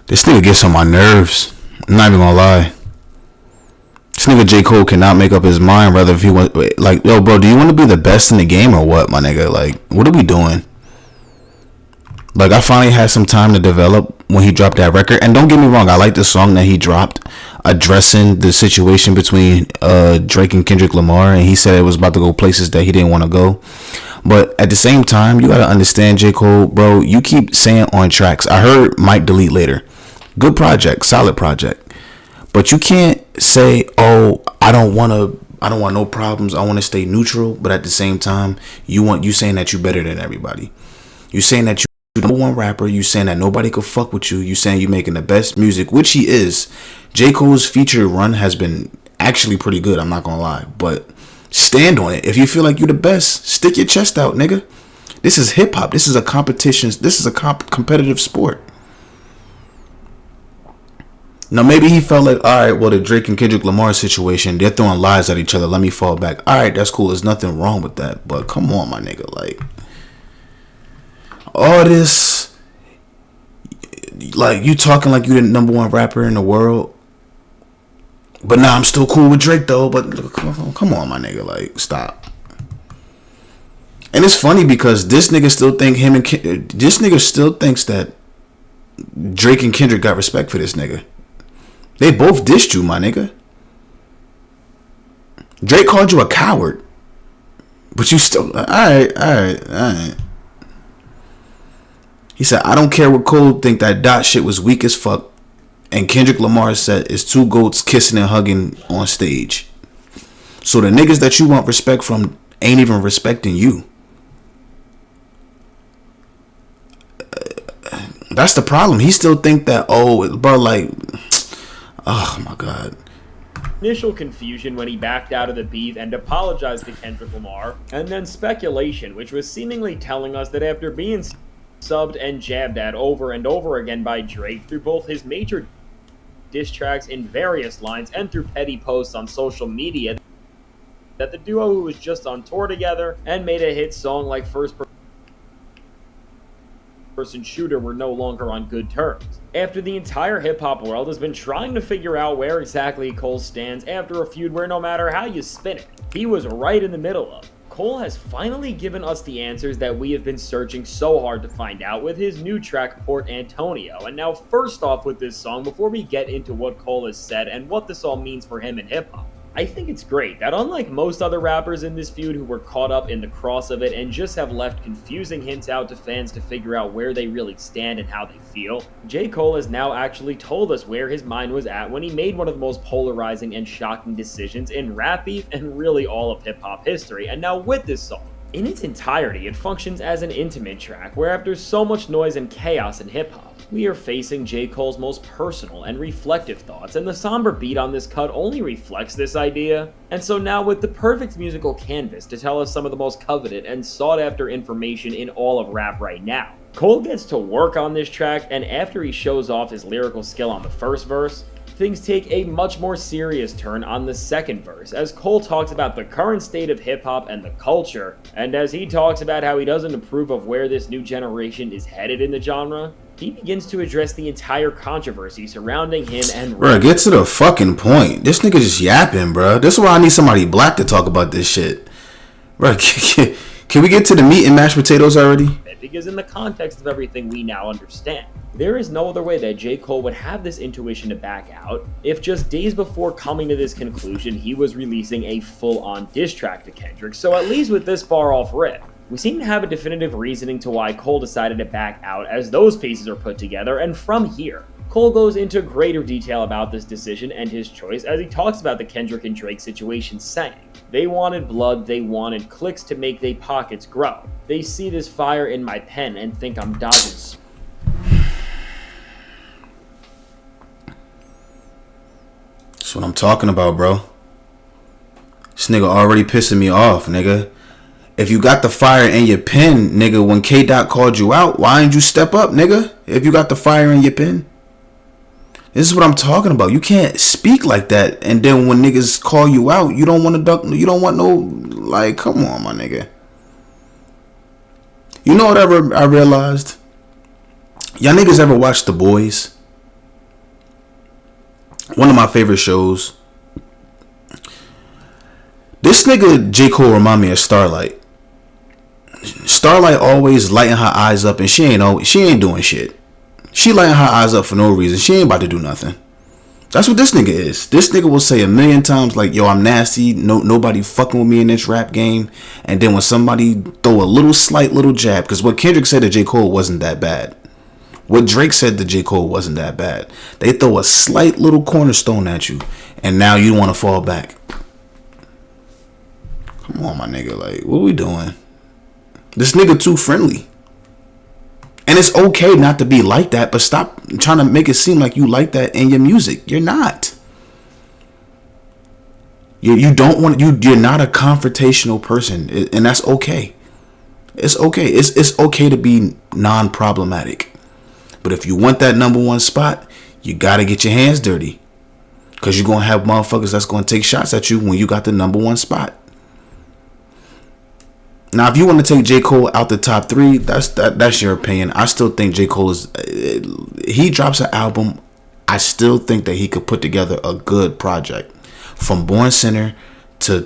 This nigga gets on my nerves. I'm not even gonna lie. This nigga J. Cole cannot make up his mind whether if he want, like, yo, bro, do you want to be the best in the game or what, my nigga? Like, what are we doing? Like, I finally had some time to develop when he dropped that record. And don't get me wrong, I like the song that he dropped addressing the situation between Drake and Kendrick Lamar. And he said it was about to go places that he didn't want to go. But at the same time, you got to understand, J. Cole, bro, you keep saying on tracks. I heard Might Delete Later. Good project, solid project. But you can't say, "Oh, I don't want no problems. I want to stay neutral." But at the same time, you saying that you better than everybody. You saying that you number one rapper. You saying that nobody could fuck with you. You saying you making the best music, which he is. J. Cole's feature run has been actually pretty good. I'm not gonna lie, but stand on it. If you feel like you're the best, stick your chest out, nigga. This is hip hop. This is a competition. This is a competitive sport. Now, maybe he felt like, all right, well, the Drake and Kendrick Lamar situation, they're throwing lies at each other. Let me fall back. All right, that's cool. There's nothing wrong with that. But come on, my nigga. Like, all this, like, you talking like you the number one rapper in the world. But now I'm still cool with Drake, though. But come on, my nigga. Like, stop. And it's funny because this nigga still thinks that Drake and Kendrick got respect for this nigga. They both dissed you, my nigga. Drake called you a coward. But you still... Alright. He said, I don't care what Cole think, that dot shit was weak as fuck. And Kendrick Lamar said, it's two goats kissing and hugging on stage. So the niggas that you want respect from ain't even respecting you. That's the problem. He still think that, oh, bro, like... Oh my God. Initial confusion when he backed out of the beef and apologized to Kendrick Lamar, and then speculation, which was seemingly telling us that after being subbed and jabbed at over and over again by Drake through both his major diss tracks in various lines and through petty posts on social media, that the duo who was just on tour together and made a hit song like First Person Shooter were no longer on good terms. After the entire hip-hop world has been trying to figure out where exactly Cole stands after a feud where no matter how you spin it, he was right in the middle of. Cole has finally given us the answers that we have been searching so hard to find out with his new track, Port Antonio. And now first off with this song, before we get into what Cole has said and what this all means for him in hip-hop, I think it's great that unlike most other rappers in this feud who were caught up in the cross of it and just have left confusing hints out to fans to figure out where they really stand and how they feel, J. Cole has now actually told us where his mind was at when he made one of the most polarizing and shocking decisions in rap beef and really all of hip-hop history. And now with this song, in its entirety, it functions as an intimate track where after so much noise and chaos in hip-hop, we are facing J. Cole's most personal and reflective thoughts, and the somber beat on this cut only reflects this idea. And so now with the perfect musical canvas to tell us some of the most coveted and sought after information in all of rap right now, Cole gets to work on this track, and after he shows off his lyrical skill on the first verse, things take a much more serious turn on the second verse, as Cole talks about the current state of hip-hop and the culture, and as he talks about how he doesn't approve of where this new generation is headed in the genre, he begins to address the entire controversy surrounding him and... Bro, get to the fucking point. This nigga just yapping, bro. This is why I need somebody black to talk about this shit. Bro, can we get to the meat and mashed potatoes already? Because in the context of everything we now understand, there is no other way that J. Cole would have this intuition to back out if just days before coming to this conclusion, he was releasing a full-on diss track to Kendrick. So at least with this far-off rip, we seem to have a definitive reasoning to why Cole decided to back out as those pieces are put together, and from here, Cole goes into greater detail about this decision and his choice as he talks about the Kendrick and Drake situation, saying, "They wanted blood, they wanted clicks to make they pockets grow. They see this fire in my pen and think I'm dodging." That's what I'm talking about, bro. This nigga already pissing me off, nigga. If you got the fire in your pen, nigga, when K-Dot called you out, why didn't you step up, nigga? If you got the fire in your pen. This is what I'm talking about. You can't speak like that, and then when niggas call you out, you don't want to duck. You don't want no, like, come on, my nigga. You know what I realized? Y'all niggas ever watch The Boys? one of my favorite shows. This nigga J. Cole remind me of Starlight. Starlight always lighting her eyes up, and she ain't doing shit. She lighting her eyes up for no reason. She ain't about to do nothing. That's what this nigga is. This nigga will say a million times like, yo, I'm nasty. Nobody fucking with me in this rap game. And then when somebody throw a slight little jab, because what Kendrick said to J. Cole wasn't that bad. What Drake said to J. Cole wasn't that bad. They throw a slight little cornerstone at you, and now you want to fall back. Come on, my nigga. Like, what we doing? This nigga too friendly. And it's okay not to be like that, but stop trying to make it seem like you like that in your music. You're not. You don't want you're not a confrontational person, and that's okay. It's okay. It's okay to be non-problematic. But if you want that number one spot, you gotta get your hands dirty, cause you're gonna have motherfuckers that's gonna take shots at you when you got the number one spot. Now, if you want to take J. Cole out the top 3, that's your opinion. I still think J. Cole is. He drops an album, I still think that he could put together a good project. From Born Center to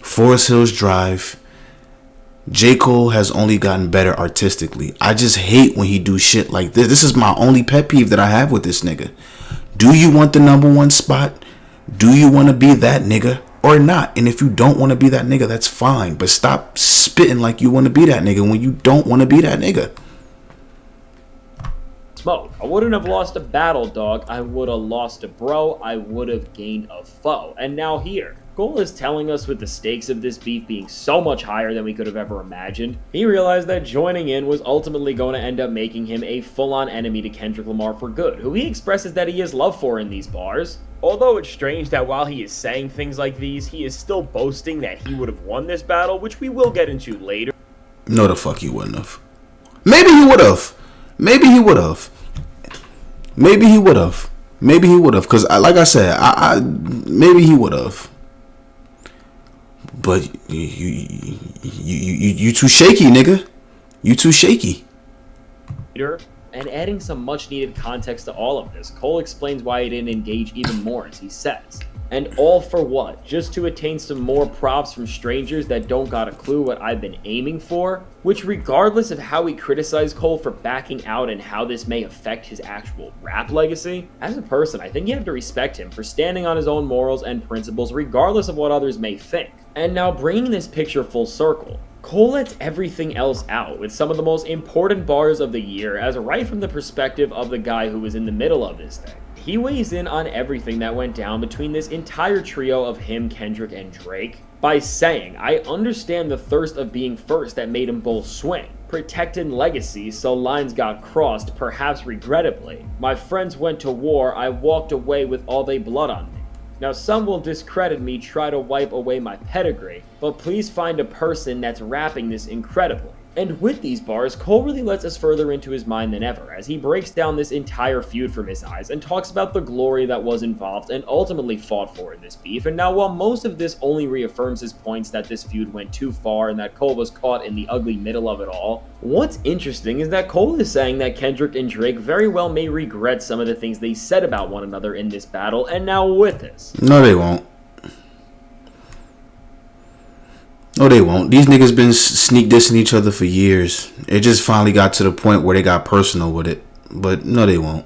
Forest Hills Drive, J. Cole has only gotten better artistically. I just hate when he do shit like this. This is my only pet peeve that I have with this nigga. Do you want the number one spot? Do you want to be that nigga? Or not? And if you don't want to be that nigga, that's fine. But stop spitting like you want to be that nigga when you don't want to be that nigga. Smoke. I wouldn't have lost a battle, dog. I would have lost a bro. I would have gained a foe. And now here, Cole is telling us, with the stakes of this beef being so much higher than we could have ever imagined, he realized that joining in was ultimately going to end up making him a full-on enemy to Kendrick Lamar for good, who he expresses that he has love for in these bars. Although it's strange that while he is saying things like these, he is still boasting that he would have won this battle, which we will get into later. No, the fuck he wouldn't have. Maybe he would have. Maybe he would have. Maybe he would have. Maybe he would have. Because, like I said, maybe he would have. But you too shaky, nigga. You too shaky. And adding some much needed context to all of this, Cole explains why he didn't engage even more, as he says. And all for what? Just to attain some more props from strangers that don't got a clue what I've been aiming for? Which, regardless of how we criticize Cole for backing out and how this may affect his actual rap legacy, as a person, I think you have to respect him for standing on his own morals and principles regardless of what others may think. And now, bringing this picture full circle, Cole lets everything else out with some of the most important bars of the year, as right from the perspective of the guy who was in the middle of this thing. He weighs in on everything that went down between this entire trio of him, Kendrick, and Drake by saying, I understand the thirst of being first that made them both swing. Protecting legacy, so lines got crossed, perhaps regrettably. My friends went to war, I walked away with all they blood on me. Now some will discredit me, try to wipe away my pedigree, but please find a person that's rapping this incredibly. And with these bars, Cole really lets us further into his mind than ever, as he breaks down this entire feud from his eyes and talks about the glory that was involved and ultimately fought for in this beef. And now, while most of this only reaffirms his points that this feud went too far and that Cole was caught in the ugly middle of it all, what's interesting is that Cole is saying that Kendrick and Drake very well may regret some of the things they said about one another in this battle, and now with this. No, they won't. No, they won't. These niggas been sneak dissing each other for years. It just finally got to the point where they got personal with it. But no, they won't.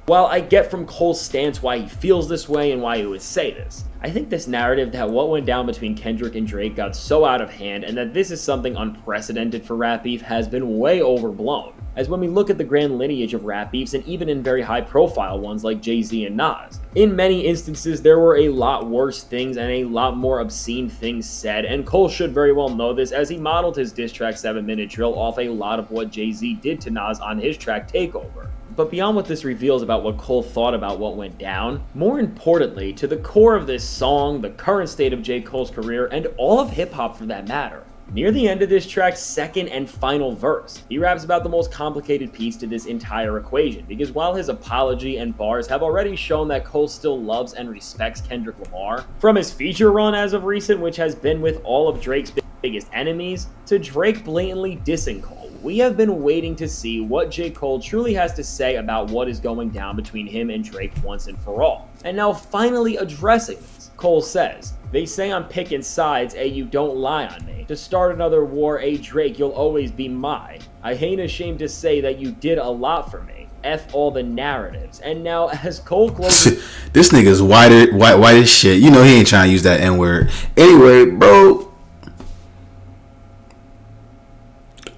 While I get from Cole's stance why he feels this way and why he would say this, I think this narrative that what went down between Kendrick and Drake got so out of hand and that this is something unprecedented for rap beef has been way overblown. As when we look at the grand lineage of rap beefs, and even in very high profile ones like Jay-Z and Nas, in many instances there were a lot worse things and a lot more obscene things said, and Cole should very well know this as he modeled his diss track 7-Minute Drill off a lot of what Jay-Z did to Nas on his track Takeover. But beyond what this reveals about what Cole thought about what went down, more importantly, to the core of this song, the current state of J. Cole's career, and all of hip-hop for that matter. Near the end of this track's second and final verse, he raps about the most complicated piece to this entire equation, because while his apology and bars have already shown that Cole still loves and respects Kendrick Lamar, from his feature run as of recent, which has been with all of Drake's biggest enemies, to Drake blatantly dissing Cole, we have been waiting to see what J. Cole truly has to say about what is going down between him and Drake once and for all. And now finally addressing this, Cole says, "They say I'm picking sides, you don't lie on me. To start another war, Drake, you'll always be mine. I ain't ashamed to say that you did a lot for me. F all the narratives." And now as Cole closes... This nigga's white as shit. You know he ain't trying to use that N-word. Anyway, bro,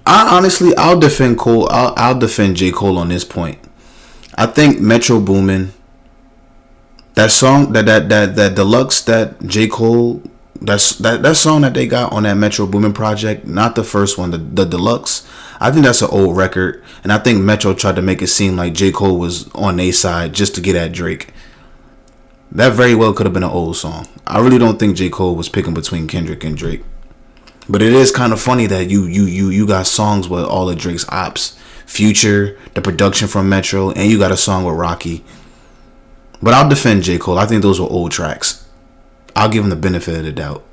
I'll defend Cole. I'll defend J. Cole on this point. I think Metro Boomin, that song, that deluxe that J. Cole, that song that they got on that Metro Boomin project, not the first one, the deluxe. I think that's an old record, and I think Metro tried to make it seem like J. Cole was on their side just to get at Drake. That very well could have been an old song. I really don't think J. Cole was picking between Kendrick and Drake. But it is kind of funny that you got songs with all of Drake's ops, Future, the production from Metro, and you got a song with Rocky. But I'll defend J. Cole. I think those were old tracks. I'll give him the benefit of the doubt.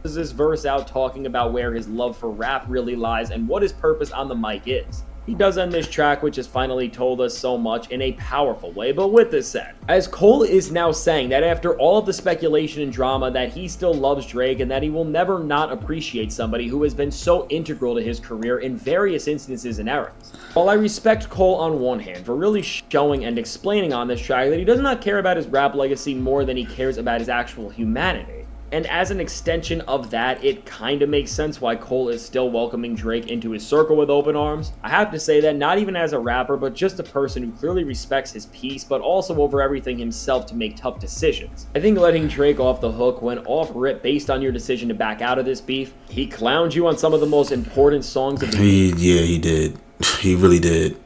This verse out talking about where his love for rap really lies and what his purpose on the mic is. He does end this track, which has finally told us so much in a powerful way. But with this said, as Cole is now saying that after all of the speculation and drama that he still loves Drake and that he will never not appreciate somebody who has been so integral to his career in various instances and eras. While I respect Cole on one hand for really showing and explaining on this track that he does not care about his rap legacy more than he cares about his actual humanity. And as an extension of that, it kinda makes sense why Cole is still welcoming Drake into his circle with open arms. I have to say that not even as a rapper, but just a person who clearly respects his peace, but also over everything himself to make tough decisions. I think letting Drake off the hook went off rip based on your decision to back out of this beef. He clowned you on some of the most important songs of the Yeah, he did. He really did.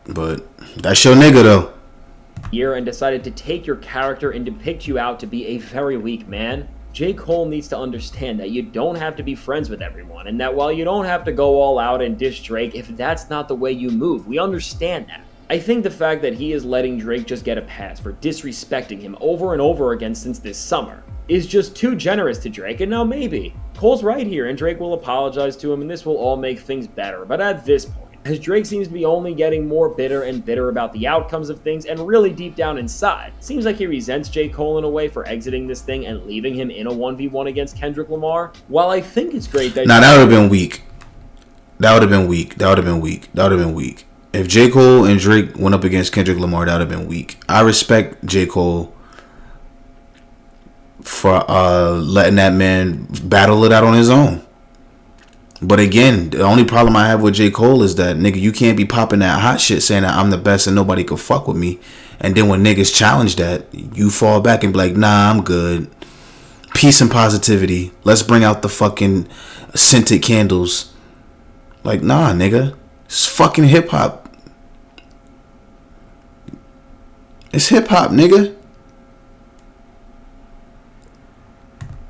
But that's your nigga though. Year and decided to take your character and depict you out to be a very weak man. J. Cole needs to understand that you don't have to be friends with everyone, and that while you don't have to go all out and diss Drake, if that's not the way you move, we understand that. I think the fact that he is letting Drake just get a pass for disrespecting him over and over again since this summer is just too generous to Drake, and now maybe Cole's right here and Drake will apologize to him and this will all make things better. But at this point, as Drake seems to be only getting more bitter and bitter about the outcomes of things, and really deep down inside, seems like he resents J. Cole in a way for exiting this thing and leaving him in a 1v1 against Kendrick Lamar. While I think it's great that... Nah, that would have been weak. That would have been weak. That would have been weak. That would have been weak. If J. Cole and Drake went up against Kendrick Lamar, that would have been weak. I respect J. Cole for letting that man battle it out on his own. But again, the only problem I have with J. Cole is that, nigga, you can't be popping that hot shit saying that I'm the best and nobody can fuck with me. And then when niggas challenge that, you fall back and be like, nah, I'm good. Peace and positivity. Let's bring out the fucking scented candles. Like, nah, nigga. It's fucking hip hop. It's hip hop, nigga.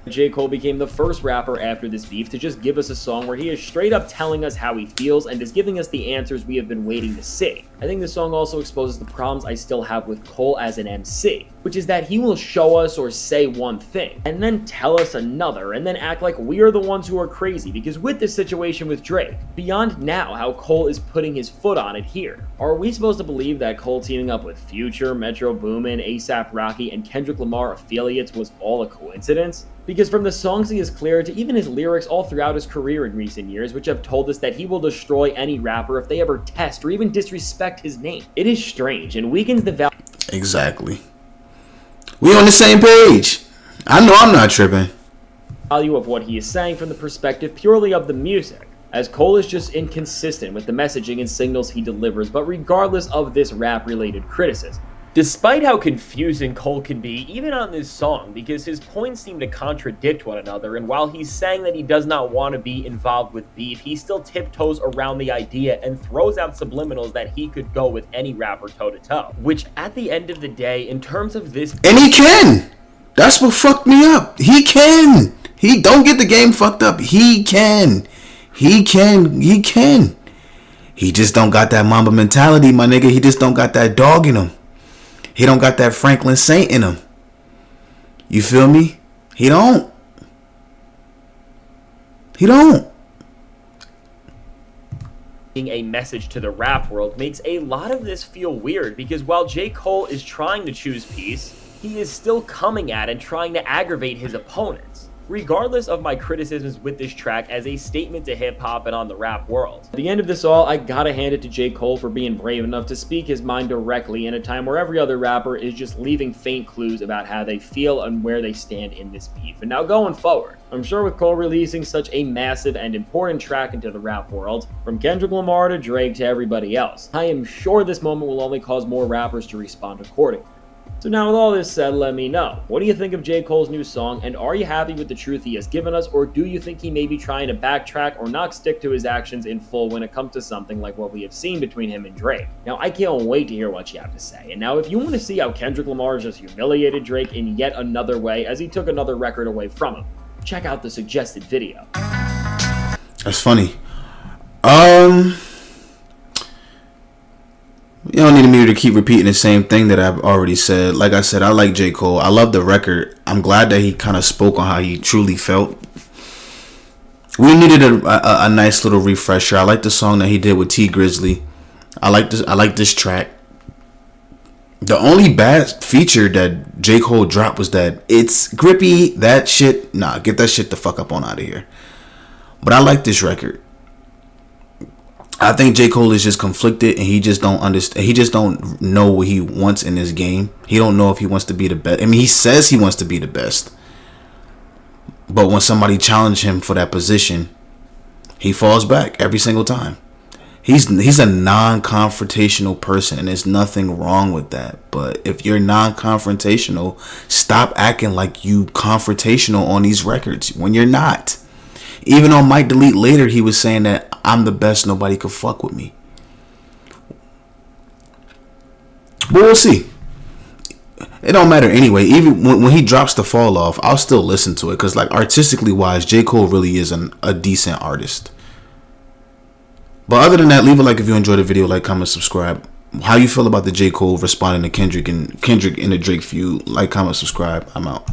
J. Cole became the first rapper after this beef to just give us a song where he is straight up telling us how he feels and is giving us the answers we have been waiting to see. I think this song also exposes the problems I still have with Cole as an MC, which is that he will show us or say one thing, and then tell us another, and then act like we are the ones who are crazy, because with this situation with Drake, beyond now how Cole is putting his foot on it here, are we supposed to believe that Cole teaming up with Future, Metro Boomin, A$AP Rocky, and Kendrick Lamar affiliates was all a coincidence? Because from the songs he is clear to even his lyrics all throughout his career in recent years, which have told us that he will destroy any rapper if they ever test or even disrespect his name. It is strange and weakens the value. Exactly. We on the same page. I know I'm not tripping. Value of what he is saying from the perspective purely of the music, as Cole is just inconsistent with the messaging and signals he delivers, but regardless of this rap-related criticism. Despite how confusing Cole can be, even on this song, because his points seem to contradict one another, and while he's saying that he does not want to be involved with beef, he still tiptoes around the idea and throws out subliminals that he could go with any rapper toe-to-toe. Which, at the end of the day, in terms of this... And he can! That's what fucked me up. He can! He don't get the game fucked up. He can. He can. He can. He just don't got that Mamba mentality, my nigga. He just don't got that dog in him. He don't got that Franklin Saint in him. You feel me? He don't. He don't. a message to the rap world makes a lot of this feel weird, because while J. Cole is trying to choose peace, he is still coming at and trying to aggravate his opponents. Regardless of my criticisms with this track as a statement to hip-hop and on the rap world, at the end of this all, I gotta hand it to J. Cole for being brave enough to speak his mind directly in a time where every other rapper is just leaving faint clues about how they feel and where they stand in this beef. And now going forward, I'm sure with Cole releasing such a massive and important track into the rap world, from Kendrick Lamar to Drake to everybody else, I am sure this moment will only cause more rappers to respond accordingly. So now with all this said, let me know, what do you think of J. Cole's new song, and are you happy with the truth he has given us, or do you think he may be trying to backtrack or not stick to his actions in full when it comes to something like what we have seen between him and Drake? Now I can't wait to hear what you have to say, and now if you want to see how Kendrick Lamar just humiliated Drake in yet another way as he took another record away from him, check out the suggested video. That's funny. You don't need me to keep repeating the same thing that I've already said. Like I said, I like J. Cole. I love the record. I'm glad that he kind of spoke on how he truly felt. We needed a nice little refresher. I like the song that he did with T Grizzly. I like this track. The only bad feature that J. Cole dropped was that it's grippy. That shit, nah, get that shit the fuck up on out of here. But I like this record. I think J. Cole is just conflicted, and he just don't understand. He just don't know what he wants in this game. He don't know if he wants to be the best. I mean, he says he wants to be the best, but when somebody challenges him for that position, he falls back every single time. He's a non-confrontational person, and there's nothing wrong with that. But if you're non-confrontational, stop acting like you confrontational on these records when you're not. Even on Might Delete Later, he was saying that I'm the best, nobody could fuck with me. But we'll see. It don't matter anyway. Even when he drops the fall off, I'll still listen to it, because like artistically wise, J. Cole really is a decent artist. But other than that, leave a like if you enjoyed the video, like, comment, subscribe. How you feel about the J. Cole responding to Kendrick in the Drake feud? Like, comment, subscribe. I'm out.